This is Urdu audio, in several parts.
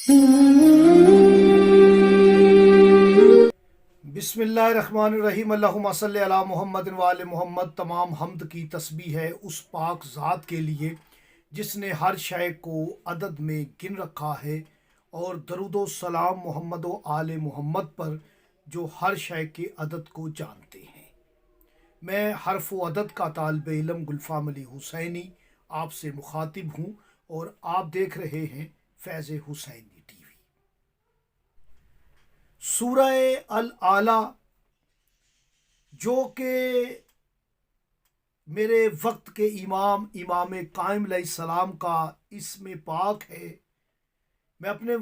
بسم اللہ الرحمن الرحیم، اللہم صلی علی محمد و آل محمد۔ تمام حمد کی تسبیح ہے اس پاک ذات کے لیے جس نے ہر شے کو عدد میں گن رکھا ہے، اور درود و سلام محمد و آل محمد پر جو ہر شے کے عدد کو جانتے ہیں۔ میں حرف و عدد کا طالب علم گلفام علی حسینی آپ سے مخاطب ہوں، اور آپ دیکھ رہے ہیں فیض حسینی ٹی وی۔ سورہ الاعلیٰ جو کہ میرے وقت کے امام قائم علیہ السلام کا اسم پاک ہے، میں اپنے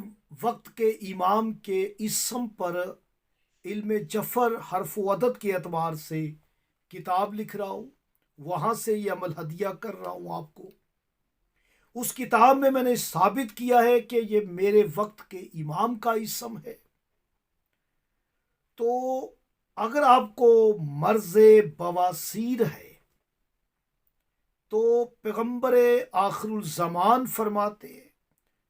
وقت کے امام کے اسم پر علم جفر حرف و عدد کے اعتبار سے کتاب لکھ رہا ہوں، وہاں سے یہ عمل ہدیہ کر رہا ہوں آپ کو۔ اس کتاب میں نے ثابت کیا ہے کہ یہ میرے وقت کے امام کا اسم ہے۔ تو اگر آپ کو مرض بواسیر ہے تو پیغمبر آخر الزمان فرماتے ہیں،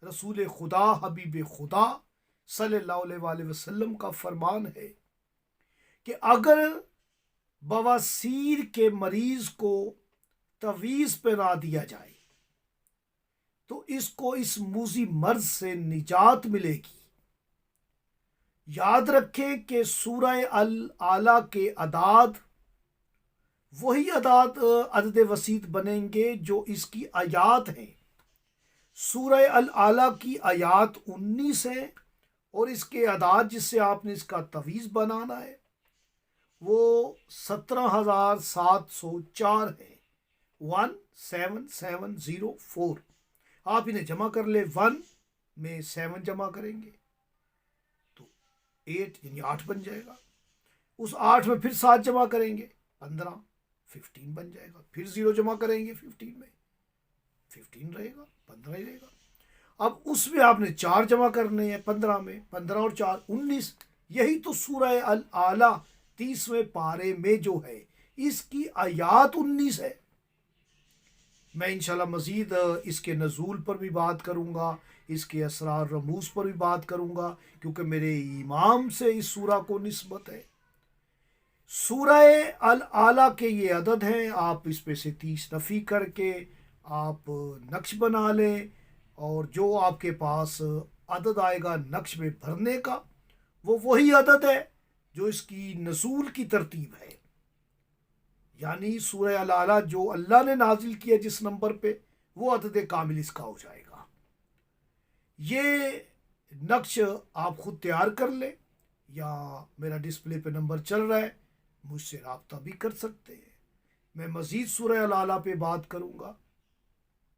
رسول خدا حبیب خدا صلی اللہ علیہ وآلہ وسلم کا فرمان ہے کہ اگر بواسیر کے مریض کو تعویذ پہنا دیا جائے تو اس کو اس موذی مرض سے نجات ملے گی۔ یاد رکھیں کہ سورہ الاعلیٰ کے اعداد وہی عدد وسیط بنیں گے جو اس کی آیات ہیں۔ سورہ الاعلیٰ کی آیات 19 ہیں، اور اس کے اعداد جس سے آپ نے اس کا تعویذ بنانا ہے وہ 17,704 ہے، 17704۔ آپ انہیں جمع کر لیں، 1 میں 7 جمع کریں گے تو 8 یعنی 8 بن جائے گا، اس 8 میں پھر 7 جمع کریں گے 15، 15 بن جائے گا، پھر 0 جمع کریں گے 15 میں 15 رہے گا، 15 ہی رہے گا۔ اب اس میں آپ نے 4 جمع کرنے ہیں 15 میں، 15 اور 4 19۔ یہی تو سورہ الاعلیٰ 30ویں پارے میں جو ہے اس کی آیات 19 ہے۔ میں انشاءاللہ مزید اس کے نزول پر بھی بات کروں گا، اس کے اسرار رموز پر بھی بات کروں گا، کیونکہ میرے امام سے اس سورہ کو نسبت ہے۔ سورہ الاعلیٰ کے یہ عدد ہیں، آپ اس پہ سے 30 نفی کر کے آپ نقش بنا لیں، اور جو آپ کے پاس عدد آئے گا نقش میں بھرنے کا وہ وہی عدد ہے جو اس کی نزول کی ترتیب ہے، یعنی سورہ الاعلیٰ جو اللہ نے نازل کیا جس نمبر پہ وہ عدد کامل اس کا ہو جائے گا۔ یہ نقش آپ خود تیار کر لیں، یا میرا ڈسپلے پہ نمبر چل رہا ہے، مجھ سے رابطہ بھی کر سکتے ہیں۔ میں مزید سورہ الاعلیٰ پہ بات کروں گا۔